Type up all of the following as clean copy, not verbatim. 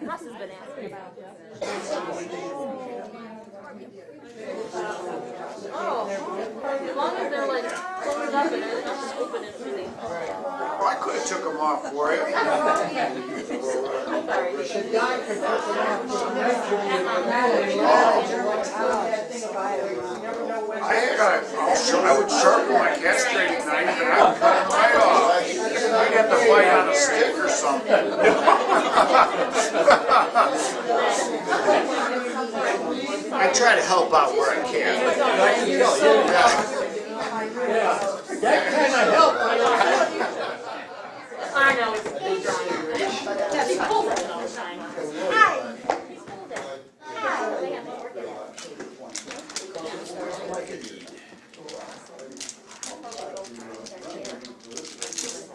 Russ has been asking about this. Oh, as long as they're like closed up and there's nothing open and really. Well, I could have took them off for you. I would sharpen my castrating knife and I would cut it right off. I'd have to bite on a stick or something. I try to help out where I can. That kind of help. I know it's a big drawing. Yeah, they pull it all the time. Hi. He's pulled it. Hi. They have to work it out.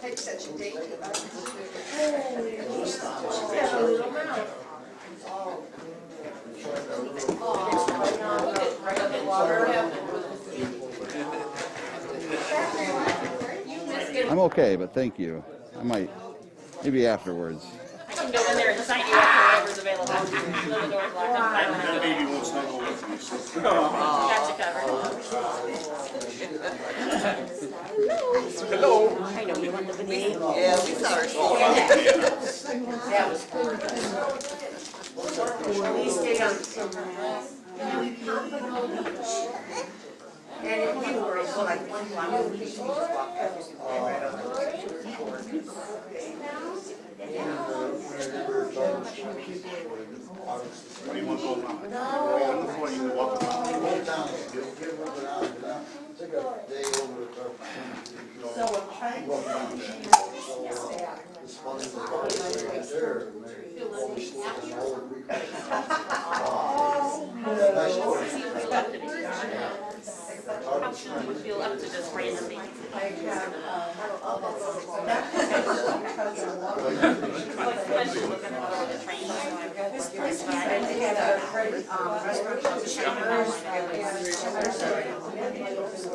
Takes such a date. I'm okay, but thank you. I might, maybe afterwards. I can go in there and sign you up for whatever's available. The door's locked. I'm fine with That it. baby won't snuggle with me. Got you covered. Hello. I know you want the banana. Yeah, we saw her. That was cool. Please stay on and if we were like 1 mile, we just walk up right over What do you want to go on? What do you want to So I'm trying to How soon would feel up to just randomly? Especially looking over the train.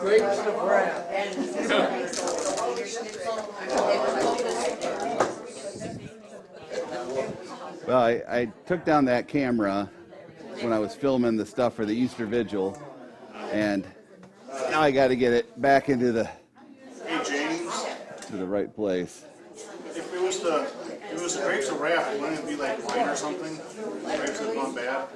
Grapes of wrath. Well, I took down that camera when I was filming the stuff for the Easter Vigil, and now I got to get it back into the Hey, James. to the right place. If it was the grapes of wrath, wouldn't it be like wine or something? Grapes have gone bad.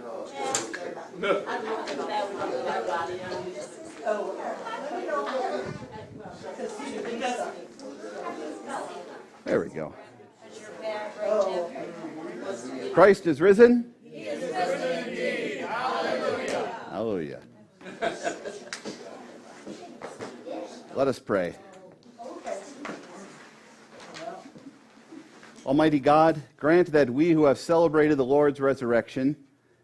There we go. Christ is risen. He is risen indeed. Hallelujah. Hallelujah. Let us pray. Almighty God, grant that we who have celebrated the Lord's resurrection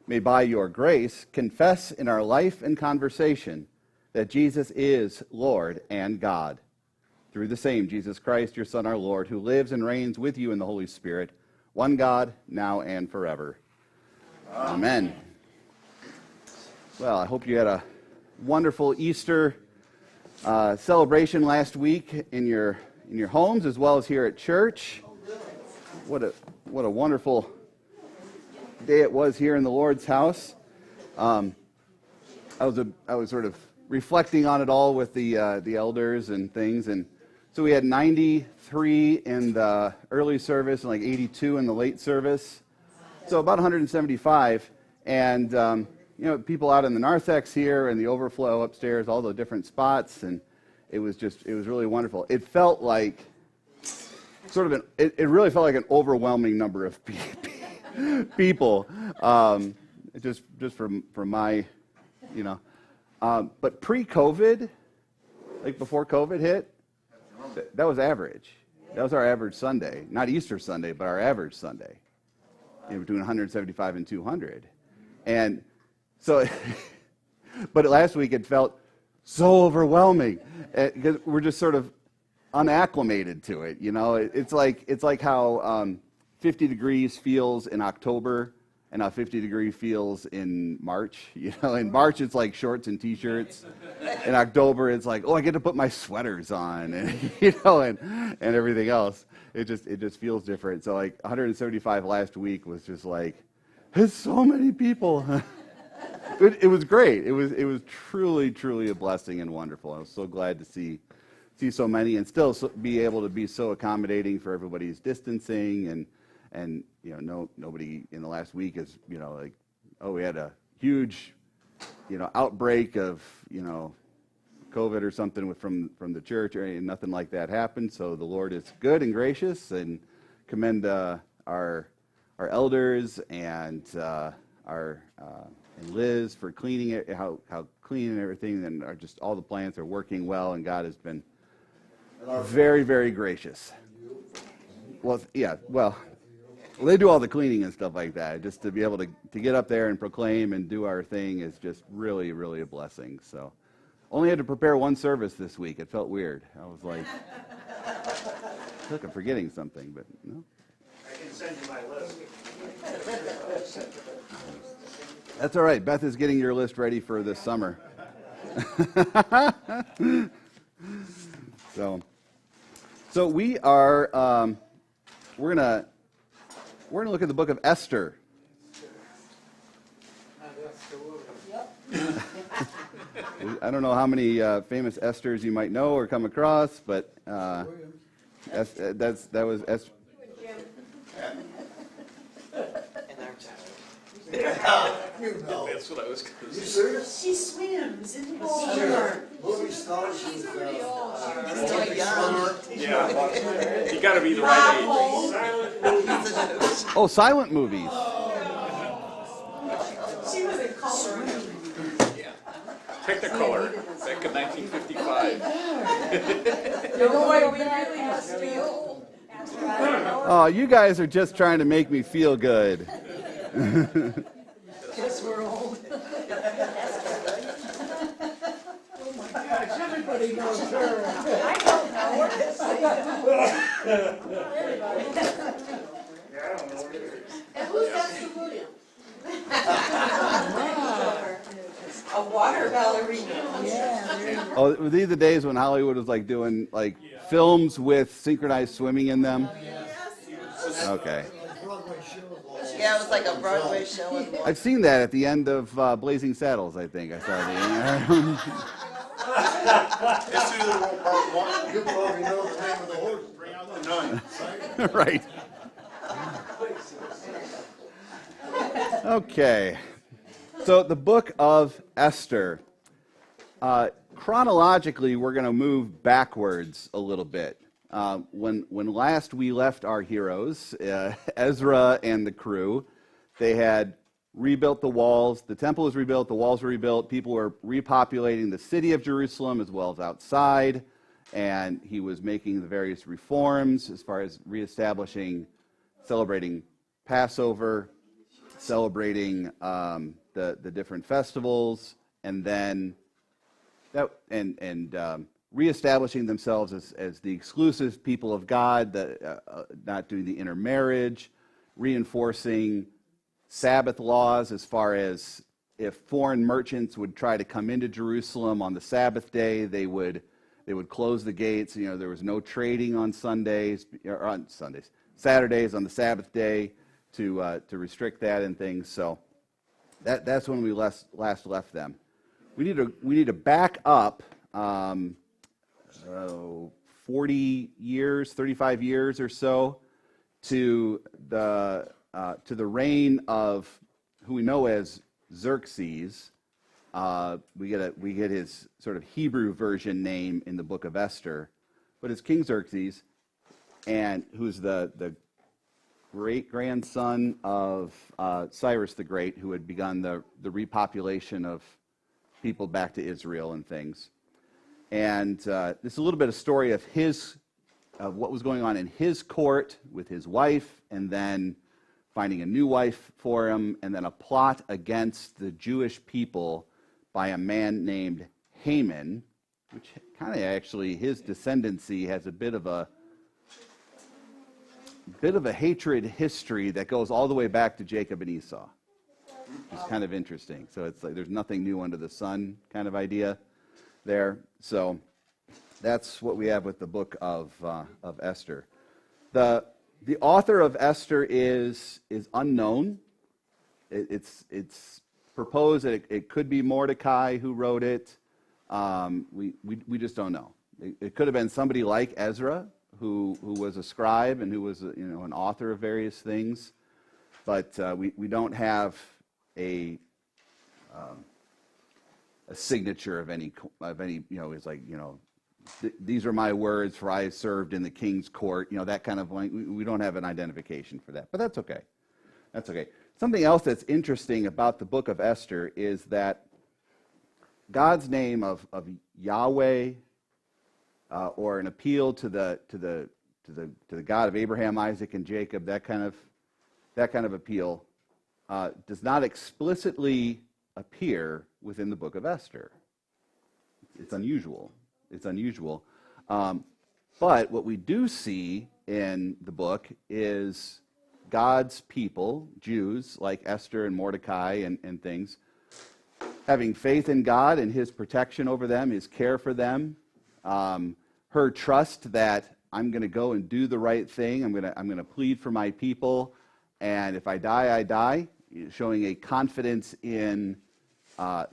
may by your grace confess in our life and conversation that Jesus is Lord and God. Through the same Jesus Christ, your Son, our Lord, who lives and reigns with you in the Holy Spirit, one God, now and forever. Amen. Well, I hope you had a wonderful Easter celebration last week in your homes as well as here at church. What a wonderful day it was here in the Lord's house. I was sort of reflecting on it all with the elders and things, and so we had 93 in the early service and like 82 in the late service, so about 175. And people out in the narthex here and the overflow upstairs, all the different spots, and it was really wonderful. It felt like it really felt like an overwhelming number of people, just from my, but pre-COVID, like before COVID hit, that was average. That was our average Sunday, not Easter Sunday, but our average Sunday, between 175 and 200, and so, but last week it felt so overwhelming because we're just sort of unacclimated to it. It's like how 50 degrees feels in October, and how 50-degree feels in March. In March it's like shorts and t-shirts. In October it's like, oh, I get to put my sweaters on, and and everything else. It just feels different. So like 175 last week was just like, it's so many people. It was great. It was truly a blessing and wonderful. I was so glad to see so many, and still be able to be so accommodating for everybody's distancing, and nobody in the last week is like, oh, we had a huge outbreak of COVID or something from the church, or nothing like that happened. So the Lord is good and gracious, and commend our elders and and Liz for cleaning it, how clean and everything, and just all the plants are working well, and God has been very gracious. Well, yeah, well, they do all the cleaning and stuff like that. Just to be able to get up there and proclaim and do our thing is just really a blessing. So, only had to prepare one service this week. It felt weird. I was like, I feel like I'm forgetting something, but no. I can send you my list. That's all right. Beth is getting your list ready for this summer. So we are we're gonna look at the book of Esther. I don't know how many famous Esthers you might know or come across, but that was Esther. That's what I was going to say. You serious? She swims in the water. Movie star, she's pretty old. movie star. Yeah, you got to be the right age. Oh, silent movies. She was in color. Technicolor, back in 1955. No way, we really must be old. Oh, you guys are just trying to make me feel good. Guess we're old. Oh my gosh, everybody knows her. I don't know. And who's Esther Williams? A water ballerina. Yeah, Oh, were these the days when Hollywood was like doing like films with synchronized swimming in them? Okay. Yeah, it was like a Broadway show. I've seen that at the end of Blazing Saddles, I think. I saw the History of the World Part 1. You probably know the name of the horse. Bring out the nun. Right. Okay. So the book of Esther. Chronologically, we're going to move backwards a little bit. When last we left our heroes, Ezra and the crew, they had rebuilt the walls. The temple was rebuilt. The walls were rebuilt. People were repopulating the city of Jerusalem as well as outside. And he was making the various reforms as far as reestablishing, celebrating Passover, celebrating the different festivals, and then reestablishing themselves as the exclusive people of God, not doing the intermarriage, reinforcing Sabbath laws as far as if foreign merchants would try to come into Jerusalem on the Sabbath day, they would close the gates. There was no trading on Saturdays on the Sabbath day to restrict that and things. So that's when we last left them. We need to back up 40 years, 35 years or so to the reign of who we know as Xerxes. We get his sort of Hebrew version name in the book of Esther, but it's King Xerxes, and who's the great grandson of Cyrus the Great, who had begun the repopulation of people back to Israel and things. And this is a little bit of story of what was going on in his court with his wife, and then finding a new wife for him, and then a plot against the Jewish people by a man named Haman, which kind of actually his descendancy has a bit of a hatred history that goes all the way back to Jacob and Esau. is kind of interesting. So it's like there's nothing new under the sun kind of idea there. So that's what we have with the book of Esther. The author of Esther is unknown. It's proposed that it could be Mordecai who wrote it. We just don't know. It could have been somebody like Ezra, who was a scribe and who was an author of various things, but we don't have a signature of any it's like these are my words, for I served in the king's court, that kind of like, we don't have an identification for that, but that's okay. That's okay. Something else that's interesting about the book of Esther is that God's name of Yahweh, or an appeal to the God of Abraham, Isaac, and Jacob, that kind of appeal, does not explicitly appear within the book of Esther. It's unusual. It's unusual. But what we do see in the book is God's people, Jews like Esther and Mordecai and things, having faith in God and his protection over them, his care for them, her trust that I'm going to go and do the right thing. I'm going to plead for my people, and if I die, I die. Showing a confidence in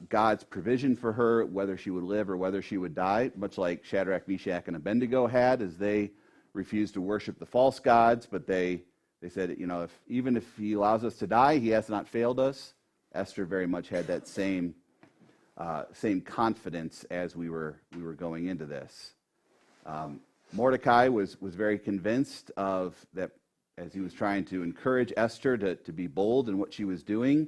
God's provision for her, whether she would live or whether she would die, much like Shadrach, Meshach, and Abednego had, as they refused to worship the false gods, but they said, even if he allows us to die, he has not failed us. Esther very much had that same confidence as we were going into this. Mordecai was very convinced of that, as he was trying to encourage Esther to be bold in what she was doing.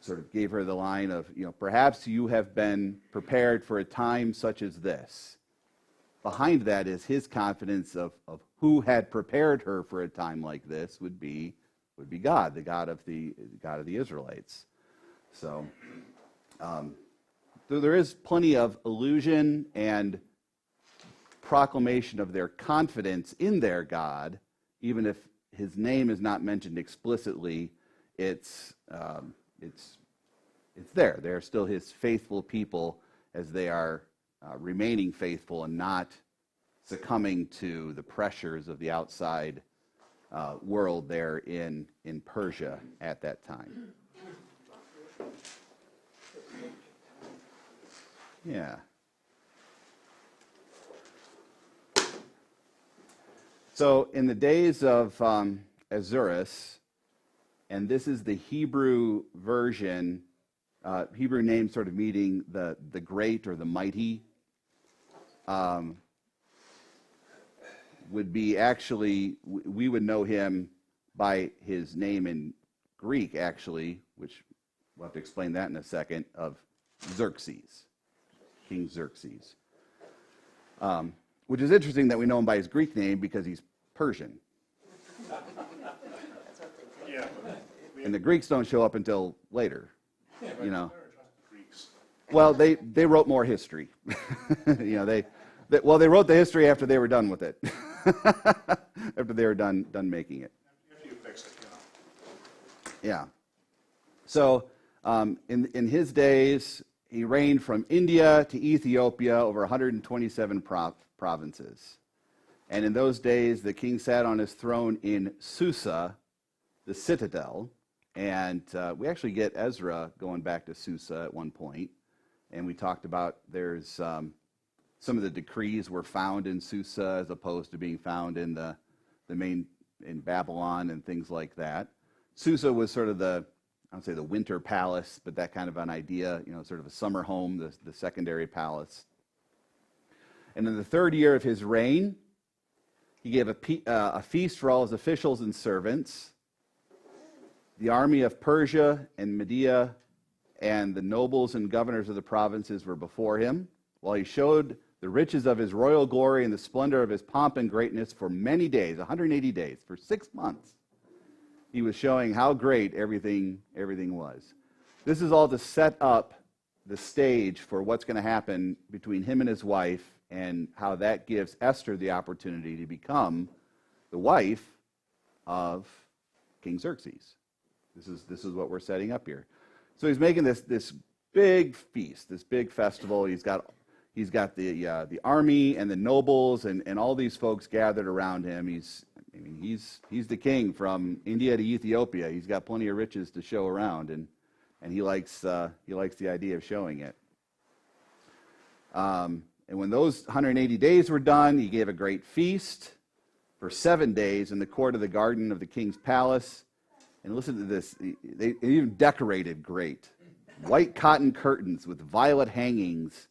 Sort of gave her the line of, perhaps you have been prepared for a time such as this. Behind that is his confidence of who had prepared her for a time like this would be God, the God of the Israelites. So there is plenty of allusion and proclamation of their confidence in their God, even if his name is not mentioned explicitly. It's there. They're still his faithful people, as they are remaining faithful and not succumbing to the pressures of the outside world there in Persia at that time. Yeah. So in the days of Ahasuerus, and this is the Hebrew version, Hebrew name sort of meaning the great or the mighty, would be actually, we would know him by his name in Greek, actually, which we'll have to explain that in a second, of Xerxes, King Xerxes. Which is interesting that we know him by his Greek name because he's Persian. Yeah. And the Greeks don't show up until later, Well, they wrote more history. They wrote the history after they were done with it. After they were done making it. If you fix it, Yeah. So in his days, he reigned from India to Ethiopia over 127 provinces. And in those days, the king sat on his throne in Susa, the citadel. And we actually get Ezra going back to Susa at one point. And we talked about there's some of the decrees were found in Susa as opposed to being found in the main in Babylon and things like that. Susa was sort of I would say the winter palace, but that kind of an idea, sort of a summer home, the secondary palace. And in the third year of his reign, he gave a feast for all his officials and servants. The army of Persia and Media and the nobles and governors of the provinces were before him, while he showed the riches of his royal glory and the splendor of his pomp and greatness for many days, 180 days, for 6 months. He was showing how great everything was. This is all to set up the stage for what's going to happen between him and his wife, and how that gives Esther the opportunity to become the wife of King Xerxes. This is what we're setting up here. So he's making this big feast, this big festival. He's got the army and the nobles and all these folks gathered around him. He's the king from India to Ethiopia. He's got plenty of riches to show around, and he likes the idea of showing it. And when those 180 days were done, he gave a great feast for 7 days in the court of the garden of the king's palace. And listen to this. They even decorated great. White cotton curtains with violet hangings,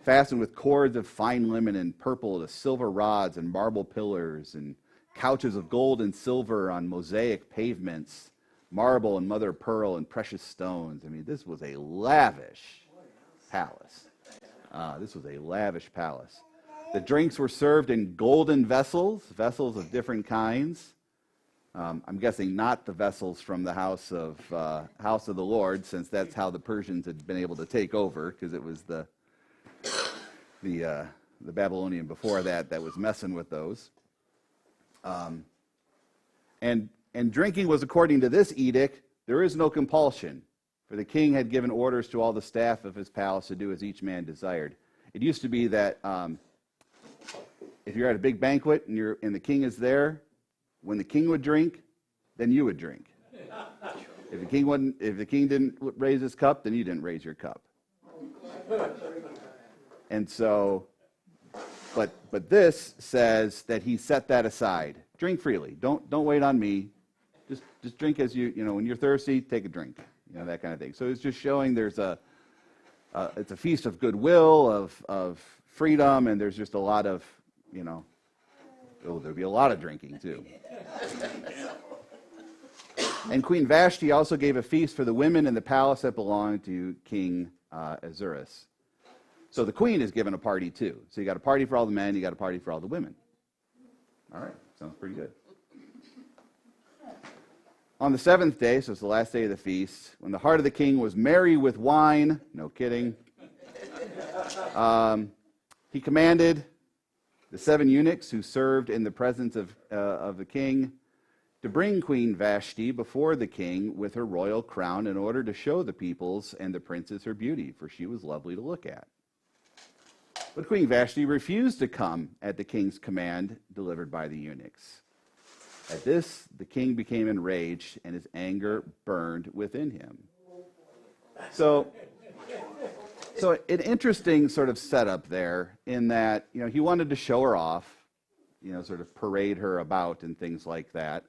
fastened with cords of fine linen and purple to silver rods and marble pillars, and couches of gold and silver on mosaic pavements, marble and mother of pearl and precious stones. I mean, this was a lavish palace. The drinks were served in golden vessels of different kinds. I'm guessing not the vessels from the house of the Lord, since that's how the Persians had been able to take over, because it was the Babylonian before that was messing with those. And drinking was according to this edict. There is no compulsion, for the king had given orders to all the staff of his palace to do as each man desired. It used to be that if you're at a big banquet and the king is there, when the king would drink, then you would drink. If the king didn't raise his cup, then you didn't raise your cup. And so, but this says that he set that aside. Drink freely. Don't wait on me. Just drink as when you're thirsty, take a drink. That kind of thing. So it's just showing there's it's a feast of goodwill, of freedom, and there's just a lot of, there'll be a lot of drinking too. And Queen Vashti also gave a feast for the women in the palace that belonged to King Ahasuerus. So the queen is given a party too. So you got a party for all the men, you got a party for all the women. All right, sounds pretty good. On the 7th day, so it's the last day of the feast, when the heart of the king was merry with wine, no kidding, he commanded the 7 eunuchs who served in the presence of the king to bring Queen Vashti before the king with her royal crown in order to show the peoples and the princes her beauty, for she was lovely to look at. But Queen Vashti refused to come at the king's command delivered by the eunuchs. At this, the king became enraged, and his anger burned within him. So an interesting sort of setup there, in that he wanted to show her off, sort of parade her about and things like that,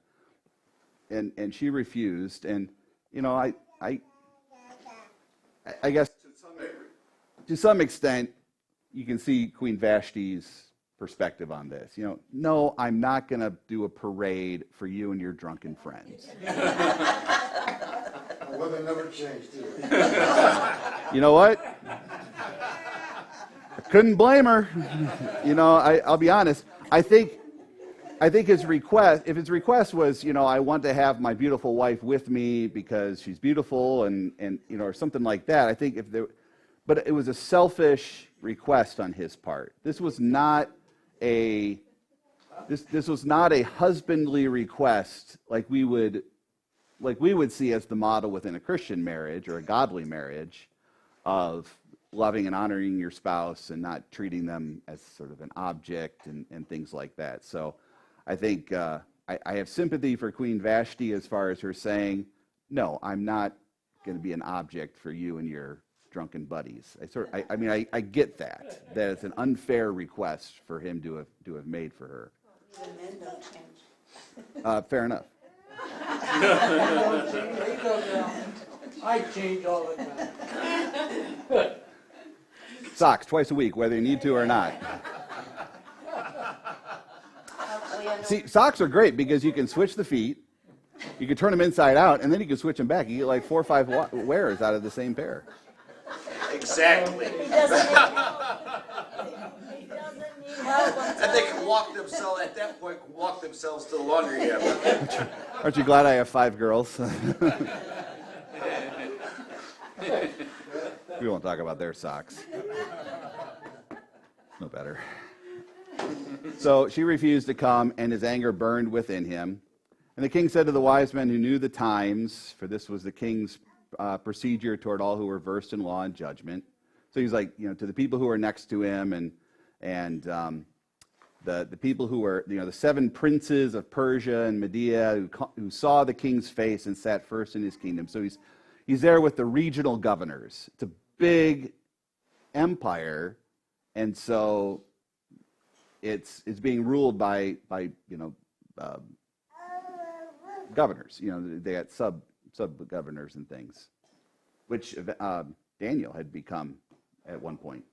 and she refused. And I guess to some extent, you can see Queen Vashti's perspective on this. No, I'm not going to do a parade for you and your drunken friends. Well, they never changed, too. You know what? I couldn't blame her. I'll be honest. I think his request, if his request was, I want to have my beautiful wife with me because she's beautiful and or something like that. I think but it was a selfish request on his part. This was not a husbandly request like we would see as the model within a Christian marriage or a godly marriage, of loving and honoring your spouse and not treating them as sort of an object and things like that. So I think I have sympathy for Queen Vashti as far as her saying, no, I'm not going to be an object for you and your drunken buddies. I get that it's an unfair request for him to have made for her. Even men don't change. Fair enough. I change all the time. Socks twice a week, whether you need to or not. See, socks are great because you can switch the feet, you can turn them inside out, and then you can switch them back. You get like 4 or 5 wears out of the same pair. Exactly. He doesn't need help And they can walk themselves, at that point, walk themselves to the laundry cabinet. Aren't you glad I have 5 girls? We won't talk about their socks. No better. So she refused to come, and his anger burned within him. And the king said to the wise men who knew the times, for this was the king's procedure toward all who were versed in law and judgment. So he's like, to the people who were next to him and the people who were, the 7 princes of Persia and Media who saw the king's face and sat first in his kingdom. So he's there with the regional governors. It's a big empire, and so it's being ruled by governors. They got sub governors and things, which Daniel had become at one point.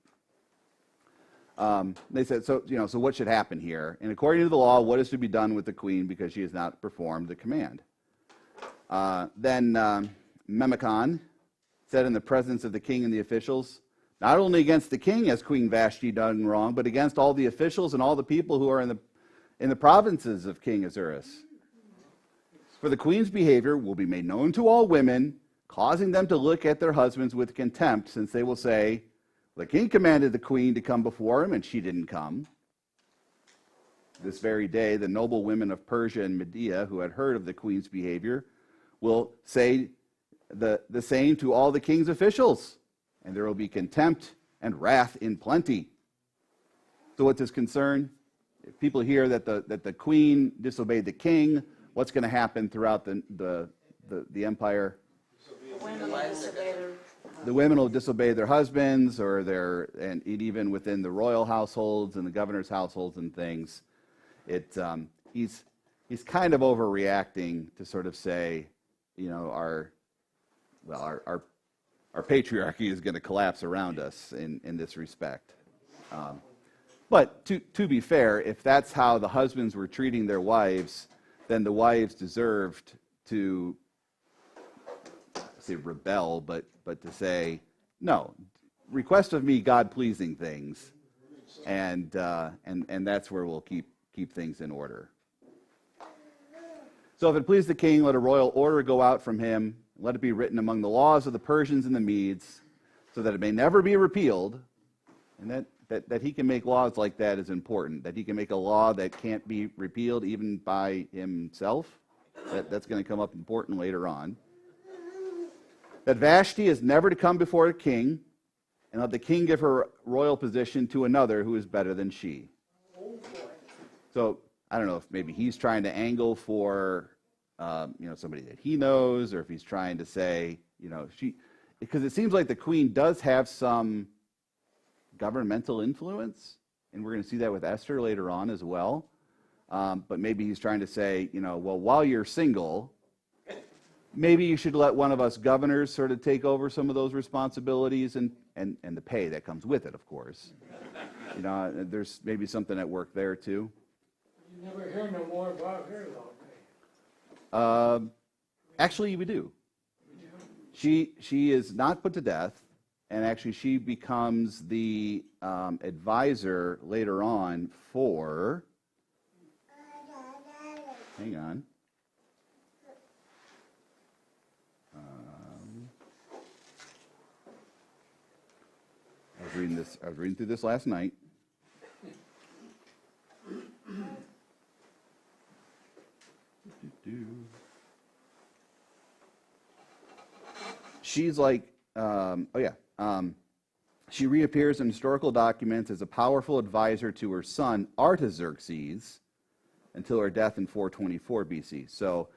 They said, so what should happen here? And according to the law, what is to be done with the queen because she has not performed the command? Then Memucan said in the presence of the king and the officials, not only against the king has Queen Vashti done wrong, but against all the officials and all the people who are in the provinces of King Ahasuerus. For the queen's behavior will be made known to all women, causing them to look at their husbands with contempt, since they will say, the king commanded the queen to come before him, and she didn't come. This very day, the noble women of Persia and Media, who had heard of the queen's behavior, will say the same to all the king's officials, and there will be contempt and wrath in plenty. So what's his concern? If people hear that the queen disobeyed the king, what's going to happen throughout the empire? The women will disobey their husbands, and even within the royal households and the governor's households and things. He's kind of overreacting to sort of say, our patriarchy is going to collapse around us in this respect. But to be fair, if that's how the husbands were treating their wives, then the wives deserved to say rebel, but to say, no, request of me God-pleasing things, and that's where we'll keep things in order. So if it please the king, let a royal order go out from him, let it be written among the laws of the Persians and the Medes, so that it may never be repealed, and that he can make laws like that is important, that he can make a law that can't be repealed even by himself. That's going to come up important later on. That Vashti is never to come before a king, and let the king give her royal position to another who is better than she. So I don't know if maybe he's trying to angle for somebody that he knows, or if he's trying to say, because it seems like the queen does have some governmental influence, and we're going to see that with Esther later on as well. But maybe he's trying to say, well, while you're single, maybe you should let one of us governors sort of take over some of those responsibilities and the pay that comes with it, of course. There's maybe something at work there too. You never hear no more about her, though. Actually, we do. She is not put to death, and actually she becomes the advisor later on for. Hang on. I was reading through this last night. She's like, she reappears in historical documents as a powerful advisor to her son Artaxerxes until her death in 424 BC. So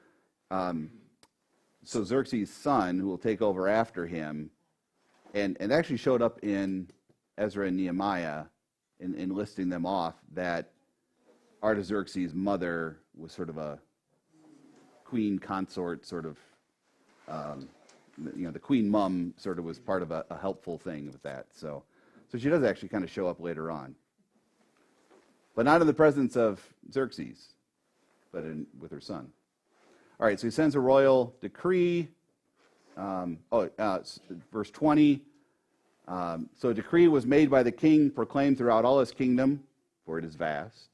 Xerxes' son, who will take over after him, and actually showed up in Ezra and Nehemiah in listing them off, that Artaxerxes' mother was sort of a queen consort, sort of, the queen mum sort of was part of a helpful thing with that. So she does actually kind of show up later on. But not in the presence of Xerxes, but with her son. All right, so he sends a royal decree. Verse 20. So a decree was made by the king, proclaimed throughout all his kingdom, for it is vast.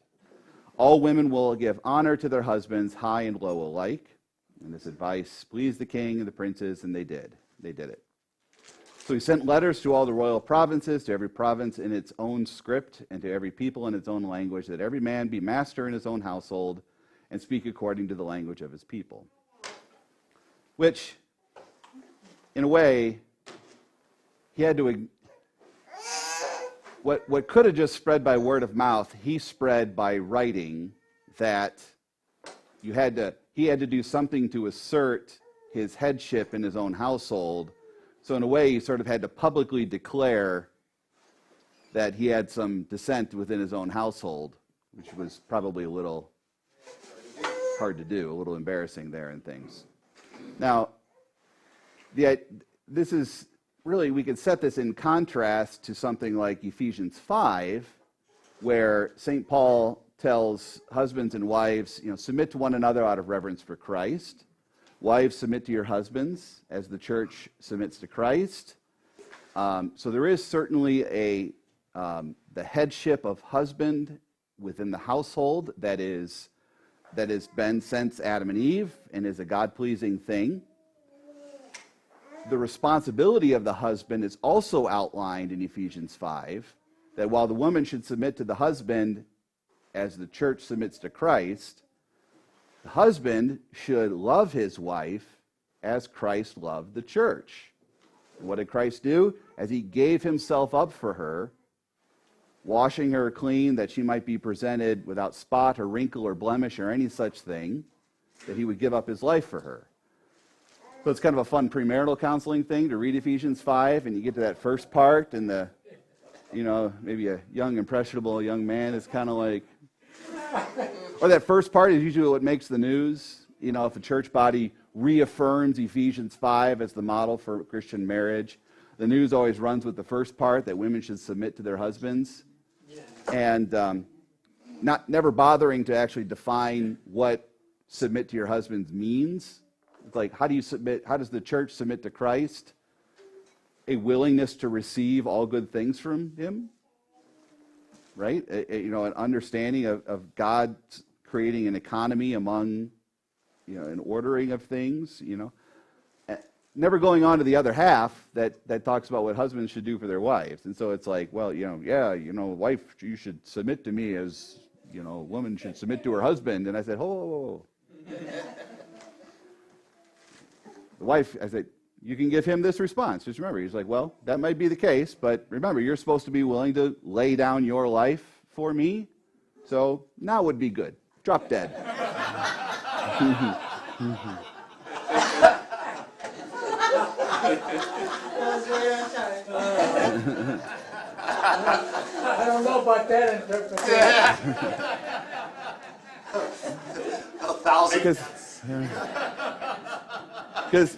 All women will give honor to their husbands, high and low alike. And this advice pleased the king and the princes, and they did. They did it. So he sent letters to all the royal provinces, to every province in its own script, and to every people in its own language, that every man be master in his own household, and speak according to the language of his people. Which, in a way, he had to... What could have just spread by word of mouth, he spread by writing, that he had to do something to assert his headship in his own household. So in a way, he sort of had to publicly declare that he had some dissent within his own household, which was probably a little hard to do, a little embarrassing there and things. Now, this is really, we could set this in contrast to something like Ephesians 5, where St. Paul tells husbands and wives, submit to one another out of reverence for Christ. Wives, submit to your husbands as the church submits to Christ. So there is certainly the headship of husband within the household that has been since Adam and Eve and is a God-pleasing thing. The responsibility of the husband is also outlined in Ephesians 5, that while the woman should submit to the husband as the church submits to Christ, the husband should love his wife as Christ loved the church. And what did Christ do? As he gave himself up for her, washing her clean that she might be presented without spot or wrinkle or blemish or any such thing, that he would give up his life for her. So it's kind of a fun premarital counseling thing to read Ephesians 5, and you get to that first part, and maybe a young, impressionable young man is kind of like, or that first part is usually what makes the news. If the church body reaffirms Ephesians 5 as the model for Christian marriage, the news always runs with the first part, that women should submit to their husbands, and never bothering to actually define what submit to your husbands means. It's like, how do you submit? How does the church submit to Christ? A willingness to receive all good things from him, right? An understanding of God creating an economy among, an ordering of things, Never going on to the other half that talks about what husbands should do for their wives. And so it's like, well, wife, you should submit to me as, a woman should submit to her husband. And I said, whoa. The wife, I said, you can give him this response. Just remember, he's like, well, that might be the case, but remember, you're supposed to be willing to lay down your life for me. So now would be good. Drop dead. I don't know about that interpretation. 1,000. Because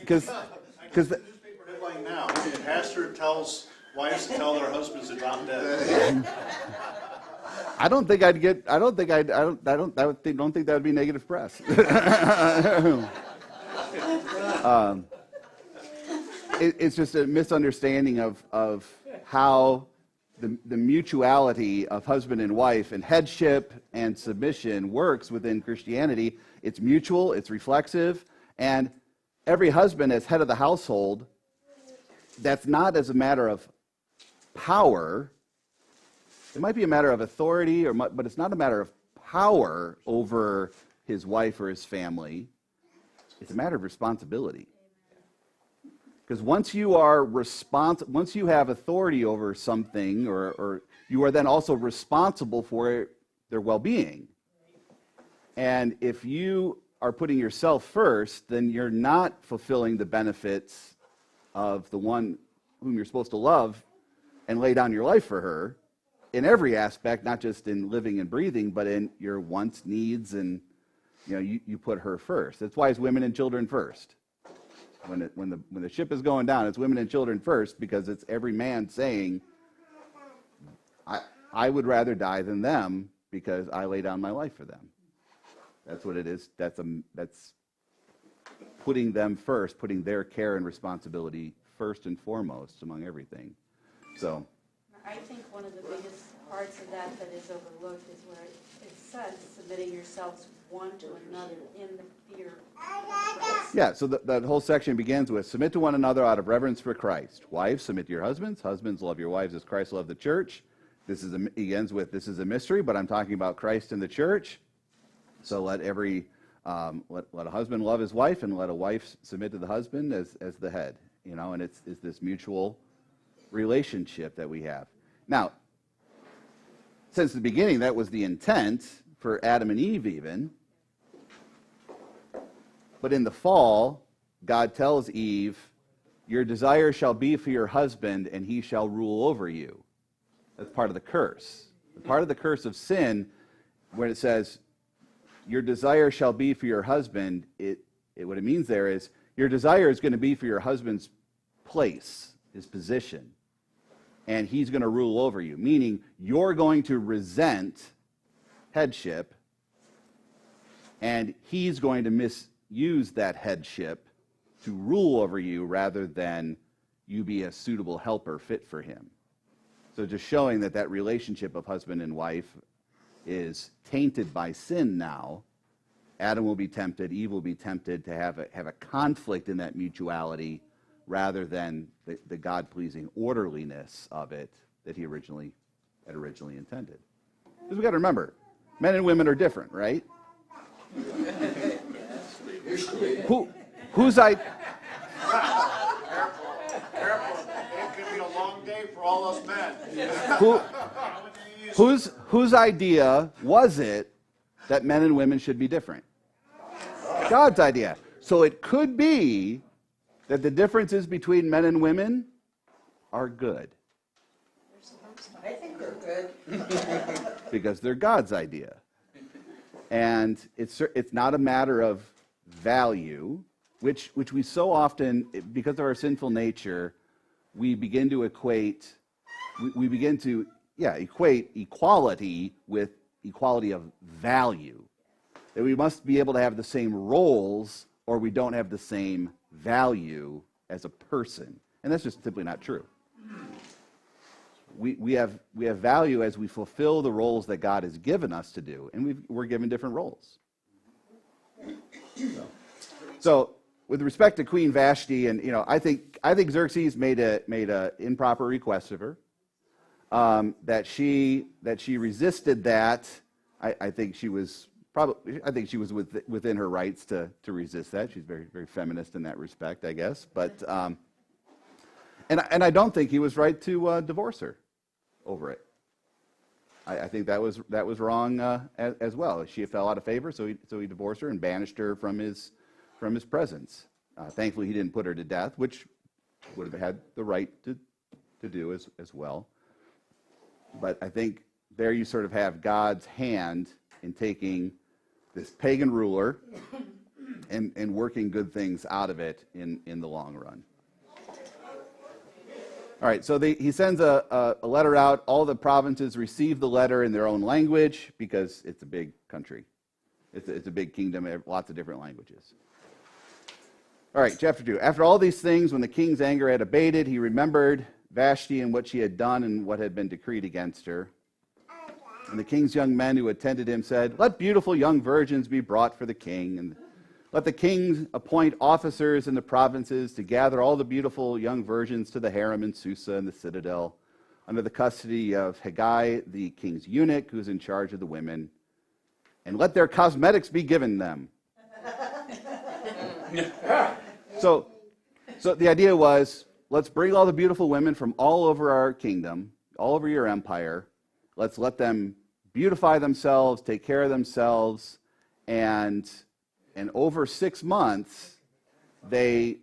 Newspaper headline now: the pastor tells wives to tell their husbands to drop dead. I don't think I'd get. I don't think that would be negative press. It's just a misunderstanding of how the mutuality of husband and wife and headship and submission works within Christianity. It's mutual, it's reflexive, and every husband as head of the household, that's not as a matter of power. It might be a matter of authority, but it's not a matter of power over his wife or his family. It's a matter of responsibility. Because once you have authority over something, or you are then also responsible for their well-being. And if you are putting yourself first, then you're not fulfilling the benefits of the one whom you're supposed to love and lay down your life for her in every aspect, not just in living and breathing, but in your wants, needs, and you put her first. That's why it's women and children first. When the ship is going down, it's women and children first, because it's every man saying, I would rather die than them because I lay down my life for them. That's what it is. That's putting them first, putting their care and responsibility first and foremost among everything. So I think one of the biggest parts of that is overlooked is where it says submitting yourselves one to another in the fear of Christ. Yeah, so that whole section begins with submit to one another out of reverence for Christ. Wives, submit to your husbands. Husbands, love your wives as Christ loved the church. He ends with, this is a mystery, but I'm talking about Christ and the church. So let a husband love his wife, and let a wife submit to the husband as the head. And it's this mutual relationship that we have. Now, since the beginning, that was the intent for Adam and Eve even. But in the fall, God tells Eve, your desire shall be for your husband, and he shall rule over you. That's part of the curse. Part of the curse of sin, when it says, your desire shall be for your husband, what it means there is, your desire is going to be for your husband's place, his position, and he's going to rule over you, meaning you're going to resent headship, and he's going to misuse that headship to rule over you rather than you be a suitable helper fit for him. So just showing that relationship of husband and wife is tainted by sin now. Adam will be tempted, Eve will be tempted to have a conflict in that mutuality rather than the God-pleasing orderliness of it that he originally intended. Because we've got to remember, men and women are different, right? Who's I? Careful. It could be a long day for all us men. Whose idea was it that men and women should be different? God's idea. So it could be that the differences between men and women are good. I think they're good. Because they're God's idea. And it's not a matter of value, which we so often, because of our sinful nature, we begin to equate equality with equality of value. That we must be able to have the same roles or we don't have the same value as a person. And that's just simply not true. We have value as we fulfill the roles that God has given us to do, and we're given different roles. So with respect to Queen Vashti, and I think Xerxes made a improper request of her. That she resisted that. I think she was within her rights to resist that. She's very, very feminist in that respect, I guess. But and I don't think he was right to divorce her over it. I think that was wrong as well. She fell out of favor, so he divorced her and banished her from his presence. Thankfully, he didn't put her to death, which would have had the right to do as well. But I think there you sort of have God's hand in taking this pagan ruler and working good things out of it in the long run. All right, so he sends a letter out. All the provinces receive the letter in their own language because it's a big country. It's a big kingdom, lots of different languages. All right, chapter 2. After all these things, when the king's anger had abated, he remembered Vashti and what she had done and what had been decreed against her. And the king's young men who attended him said, let beautiful young virgins be brought for the king, and let the king appoint officers in the provinces to gather all the beautiful young virgins to the harem in Susa and the citadel, under the custody of Haggai, the king's eunuch, who's in charge of the women, and let their cosmetics be given them. So the idea was, let's bring all the beautiful women from all over our kingdom, all over your empire. Let's let them beautify themselves, take care of themselves, and over 6 months, they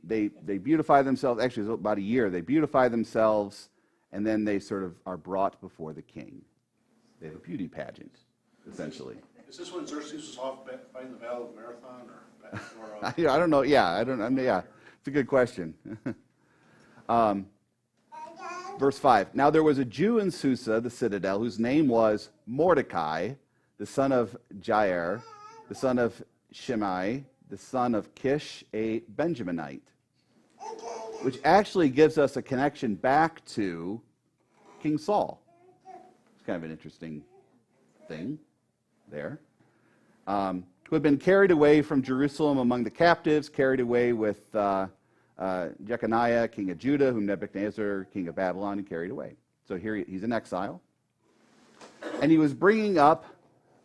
beautify themselves. Actually, it's about a year. They beautify themselves, and then they sort of are brought before the king. They have a beauty pageant, essentially. Is this when Xerxes was off fighting the Battle of Marathon? I don't know. Yeah, it's a good question. Verse 5. Now there was a Jew in Susa, the citadel, whose name was Mordecai, the son of Jair, the son of Shimei, the son of Kish, a Benjaminite, which actually gives us a connection back to King Saul. It's kind of an interesting thing there. Who had been carried away from Jerusalem among the captives, carried away with Jeconiah, king of Judah, whom Nebuchadnezzar, king of Babylon, had carried away. So here he's in exile. And he was bringing up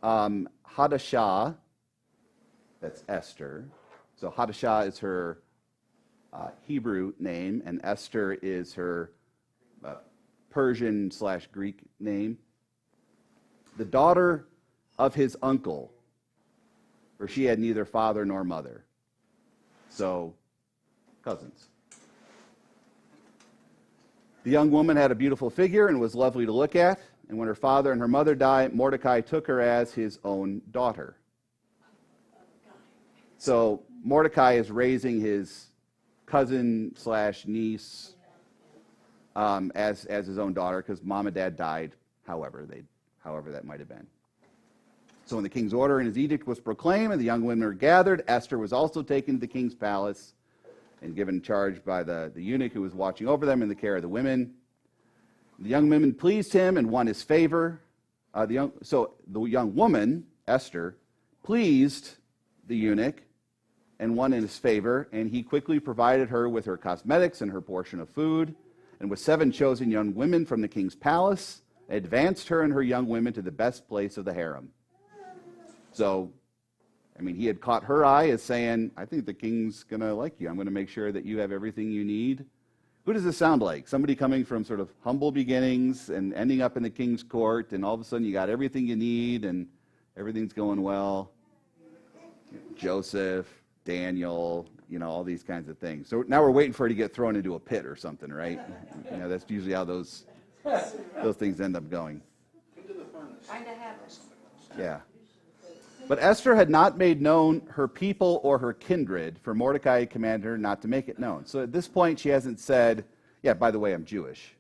Hadashah, That's Esther. So Hadashah is her Hebrew name, and Esther is her Persian/Greek name. The daughter of his uncle, for she had neither father nor mother. So, cousins. The young woman had a beautiful figure and was lovely to look at, and when her father and her mother died, Mordecai took her as his own daughter. So, Mordecai is raising his cousin/niece as his own daughter because mom and dad died, however that might have been. So when the king's order and his edict was proclaimed and the young women were gathered, Esther was also taken to the king's palace and given charge by the eunuch who was watching over them in the care of the women. The young women pleased him and won his favor. So the young woman, Esther, pleased the eunuch and won in his favor, and he quickly provided her with her cosmetics and her portion of food. And with 7 chosen young women from the king's palace, advanced her and her young women to the best place of the harem. So, I mean, he had caught her eye as saying, I think the king's going to like you. I'm going to make sure that you have everything you need. Who does this sound like? Somebody coming from sort of humble beginnings and ending up in the king's court, and all of a sudden you got everything you need and everything's going well. Joseph, Daniel, all these kinds of things. So now we're waiting for her to get thrown into a pit or something, right? That's usually how those things end up going. Kind of happens. Yeah. But Esther had not made known her people or her kindred, for Mordecai commanded her not to make it known. So at this point, she hasn't said, yeah, by the way, I'm Jewish.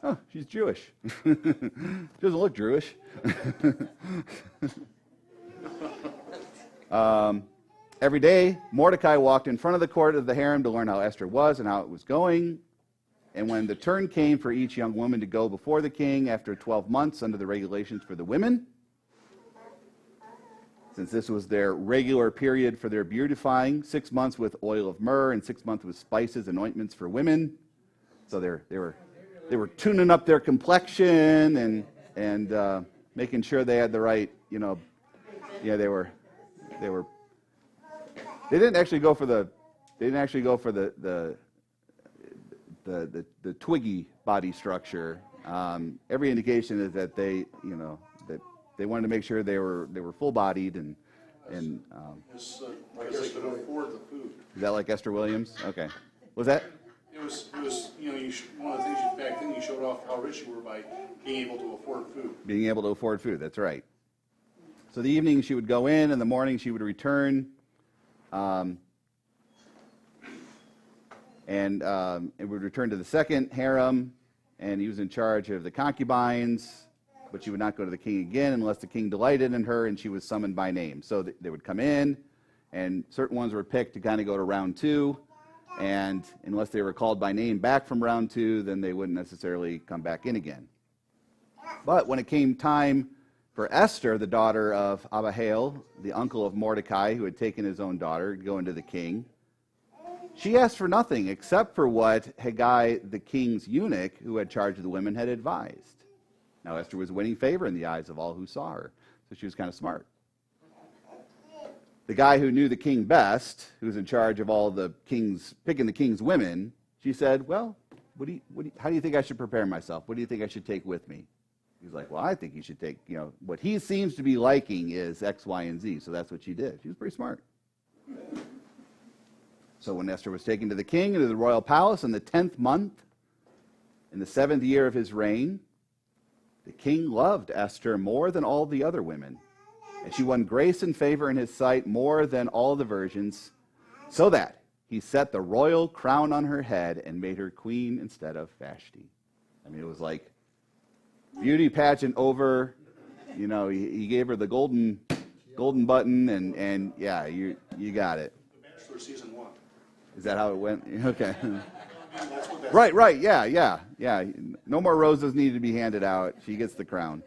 Oh, she's Jewish. She doesn't look Jewish. Every day, Mordecai walked in front of the court of the harem to learn how Esther was and how it was going. And when the turn came for each young woman to go before the king after 12 months under the regulations for the women, since this was their regular period for their beautifying, 6 months with oil of myrrh and 6 months with spices and ointments for women. So they were tuning up their complexion and making sure they had the right, they didn't actually go for the twiggy body structure. Every indication is that they wanted to make sure they were full-bodied and Because they could afford the food. is that like Esther Williams? Okay. Was that? It was one of the things back then you showed off how rich you were by being able to afford food. Being able to afford food, that's right. So the evening she would go in, and the morning she would return, and would return to the second harem, and he was in charge of the concubines, but she would not go to the king again unless the king delighted in her and she was summoned by name. So they would come in, and certain ones were picked to kind of go to round 2, and unless they were called by name back from round 2, then they wouldn't necessarily come back in again. But when it came time for Esther, the daughter of Abihail, the uncle of Mordecai, who had taken his own daughter, to go into the king, she asked for nothing except for what Haggai, the king's eunuch, who had charge of the women, had advised. Now Esther was winning favor in the eyes of all who saw her, so she was kind of smart. The guy who knew the king best, who was in charge of all the king's, picking the king's women, she said, well, how do you think I should prepare myself? What do you think I should take with me? He's like, well, I think you should take, what he seems to be liking is X, Y, and Z. So that's what she did. She was pretty smart. So when Esther was taken to the king into the royal palace in the 10th month, in the 7th year of his reign, the king loved Esther more than all the other women, and she won grace and favor in his sight more than all the virgins, so that he set the royal crown on her head and made her queen instead of Vashti. I mean, it was like beauty pageant over. He gave her the golden button, and yeah, you got it. The Bachelor season 1. Is that how it went? Okay. Right, yeah. No more roses needed to be handed out. She gets the crown.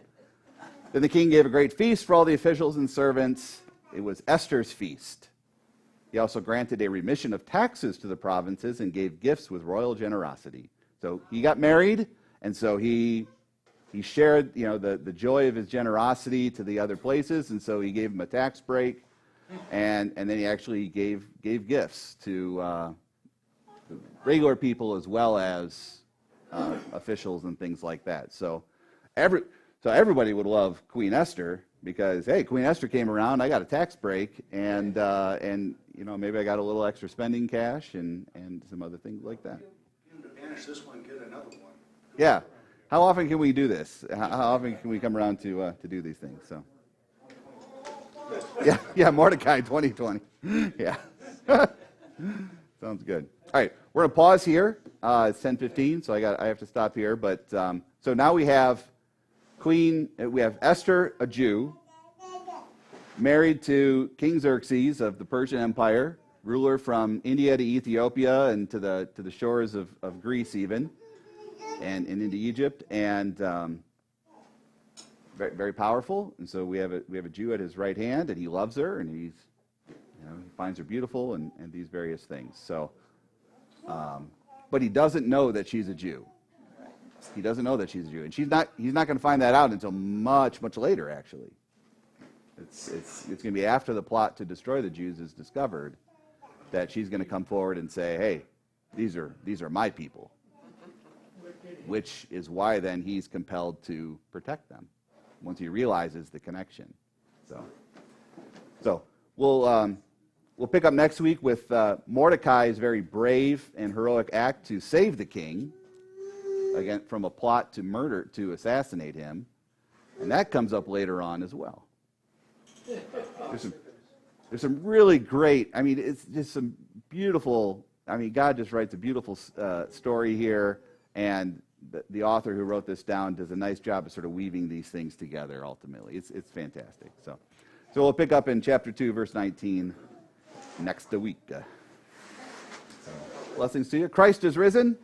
Then the king gave a great feast for all the officials and servants. It was Esther's feast. He also granted a remission of taxes to the provinces and gave gifts with royal generosity. So he got married, and so he shared, the joy of his generosity to the other places, and so he gave them a tax break, and then he actually gave gifts to regular people as well as officials and things like that. So everybody would love Queen Esther because, hey, Queen Esther came around, I got a tax break, and maybe I got a little extra spending cash and some other things like that. To banish this one, get another one. Yeah. How often can we do this? How often can we come around to do these things? So. Yeah, Mordecai 2020. Yeah. Sounds good. All right, we're going to pause here. It's 10:15, so I have to stop here. But so now we have Esther, a Jew, married to King Xerxes of the Persian Empire, ruler from India to Ethiopia and to the shores of Greece even, and into Egypt, and very, very powerful. And so we have a Jew at his right hand, and he loves her, and he finds her beautiful, and these various things. So, but he doesn't know that she's a Jew. He doesn't know that she's a Jew, and he's not going to find that out until much, much later. Actually, it's going to be after the plot to destroy the Jews is discovered that she's going to come forward and say, "Hey, these are my people," which is why then he's compelled to protect them once he realizes the connection. So we'll pick up next week with Mordecai's very brave and heroic act to save the king again from a plot to assassinate him, and that comes up later on as well. There's some really great. I mean, it's just some beautiful. I mean, God just writes a beautiful story here, and the author who wrote this down does a nice job of sort of weaving these things together. Ultimately, it's fantastic. So we'll pick up in chapter 2, verse 19 next week. Blessings to you. Christ is risen.